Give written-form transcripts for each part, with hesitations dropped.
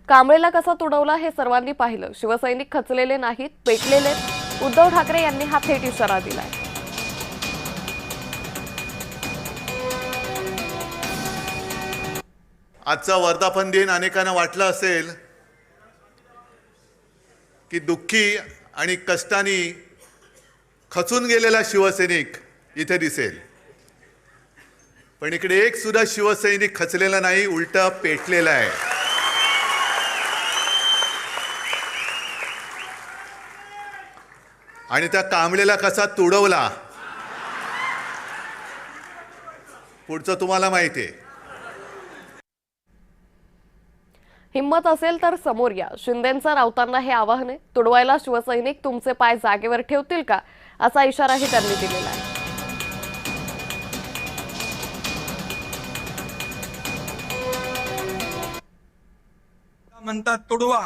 कांबळेला कसा तुडवला हे सर्वांनी पाहिलं। शिवसैनिक खचलेले नाहीत, पेटलेले। उद्धव ठाकरे यांनी हा थेट इशारा दिलाय। आजचा वर्धापन दिन अनेकांना वाटलं असेल की दुःखी आणि कष्टाने खचून गेलेला शिवसैनिक इथे दिसेल, पण इकडे एक सुद्धा शिवसैनिक खचलेला नाही, उलटा पेटलेला आहे। आणि त्या कांबळेला कसा तुडवला पुढचं तुम्हाला माहिती आहे। हिम्मत असेल तर समोर या, शिंदेंचं राऊतांना हे आवाहन आहे। तुडवायला शिवसैनिक तुमचे पाय जागेवर ठेवतील का, असा इशाराही त्यांनी दिलेला आहे। म्हणतात तुडवा,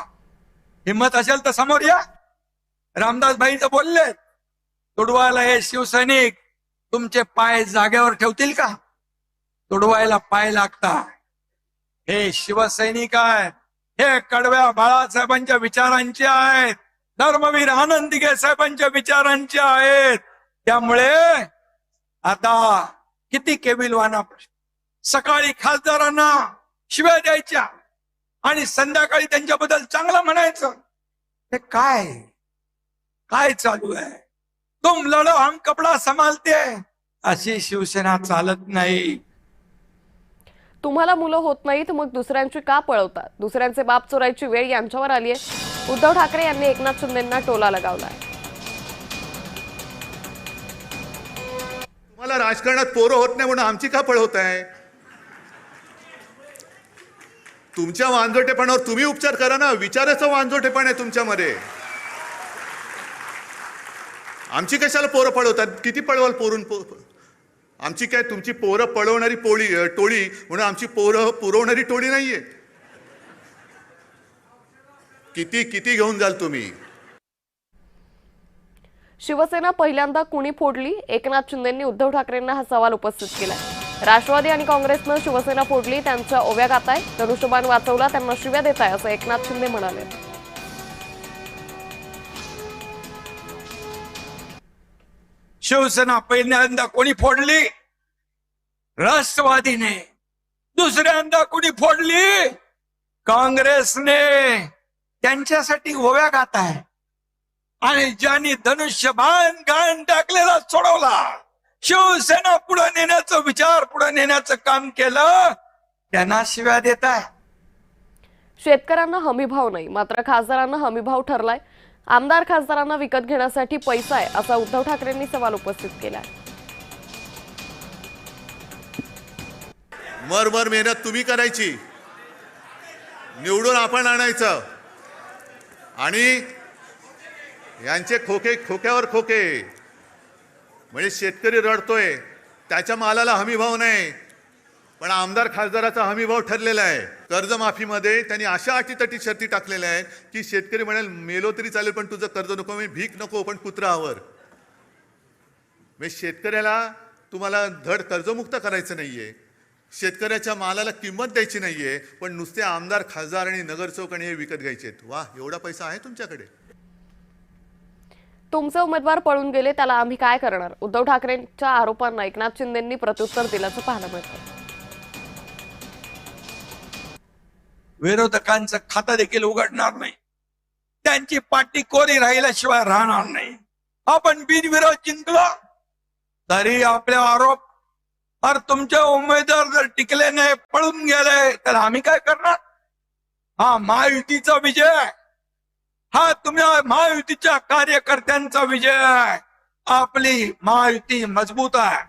हिम्मत असेल तर समोर या। रामदास भाईचं बोलले, तुडवायला हे शिवसैनिक तुमचे पाय जागेवर ठेवतील का? तुडवायला पाय लागता। हे शिवसैनिक आहे, हे कडव्या बाळासाहेबांच्या विचारांचे आहेत, धर्मवीर आनंद दिघे साहेबांच्या विचारांचे आहेत। त्यामुळे आता किती केविलवाना, सकाळी खासदारांना शिव्या द्यायच्या आणि संध्याकाळी त्यांच्याबद्दल चांगलं म्हणायचं, हे काय चालू आहे? तुम लढो हम कपडा संभालते, अशी शिवसेना चालत नाही। तुम्हाला मुलं होत नाहीत, मग दुसऱ्यांची का पळवतात? दुसऱ्यांचे बाप चोरायची वेळ यांच्यावर आली आहे। उद्धव ठाकरे यांनी एकनाथ शिंदेंना टोला लगावलाय। तुम्हाला राजकारणात पोरं होत नाही म्हणून आमची का पळवत आहे? तुमच्या वांजोटेपणावर तुम्ही उपचार करा ना, विचाराचं वांजोटेपण आहे तुमच्यामध्ये। आमची कशाला पोरं पळवतात? किती पळवाल पोरून? आमची काय तुमची पोरं पळवणारी टोळी म्हणून आमची पोरं पुरवणारी टोळी नाहीये। किती किती घेऊन जाल तुम्ही? शिवसेना पहिल्यांदा कुणी फोडली? एकनाथ शिंदेंनी उद्धव ठाकरेंना हा सवाल उपस्थित केलाय। राष्ट्रवादी आणि काँग्रेसनं शिवसेना फोडली, त्यांच्या ओव्या गाताय, धनुष्यबाण वाचवला, त्यांना शिव्या देताय, असं एकनाथ शिंदे म्हणाले। शिवसेना पहिल्यांदा कोणी फोडली? राष्ट्रवादीने। दुसऱ्यांदा कोणी फोडली? काँग्रेसने। त्यांच्यासाठी ओव्या गात आहे आणि ज्यांनी धनुष्यबाण गाण टाकलेला सोडवला, शिवसेना पुढे नेण्याचं विचार, पुढे नेण्याचं काम केलं, त्यांना शिव्या देत आहे। शेतकऱ्यांना हमीभाव नाही, मात्र खासदारांना हमीभाव ठरलाय। आमदार खासदारांना विकत घेण्यासाठी पैसा आहे, असा उद्धव ठाकरेंनी सवाल उपस्थित केलाय। मर मेहनत तुम्ही करायची, निवडून आपण आणायचं आणि यांचे खोक्यावर खोके। म्हणजे शेतकरी रडतोय, त्याच्या मालाला हमीभाव नाही, पण आमदार खासदाराचा हमीभाव ठरलेला आहे। कर्जमाफीमध्ये त्यांनी अशा अटीतटी शर्ती टाकलेल्या आहेत की शेतकरी म्हणाल मेलो तरी चालेल, पण तुझं कर्ज नको, मी भीक नको, पण कुत्रावर। म्हणजे शेतकऱ्याला तुम्हाला धड कर्जमुक्त करायचं नाहीये, शेतकऱ्याच्या मालाला किंमत द्यायची नाहीये, पण नुसते आमदार खासदार आणि नगरसेवक आणि हे विकत घ्यायचे। वा, एवढा पैसा आहे तुमच्याकडे? तुमचे उमेदवार पळून गेले, त्याला आम्ही काय करणार? उद्धव ठाकरेंच्या आरोपांना एकनाथ शिंदेंनी प्रत्युत्तर दिल्याचं पाहायला मिळतं। विरोधकांचं खातं देखील उघडणार नाही, त्यांची पाठी कोरी राहिल्याशिवाय राहणार नाही। आपण बिनविरोध जिंकलो तरी आपले आरोप, और तुमचे उमेदवार जर टिकले नाही, पळून गेले, तर आम्ही काय करणार? हा महायुतीचा विजय, हा तुम्ही महायुतीच्या कार्यकर्त्यांचा विजय आहे। आपली महायुती मजबूत आहे।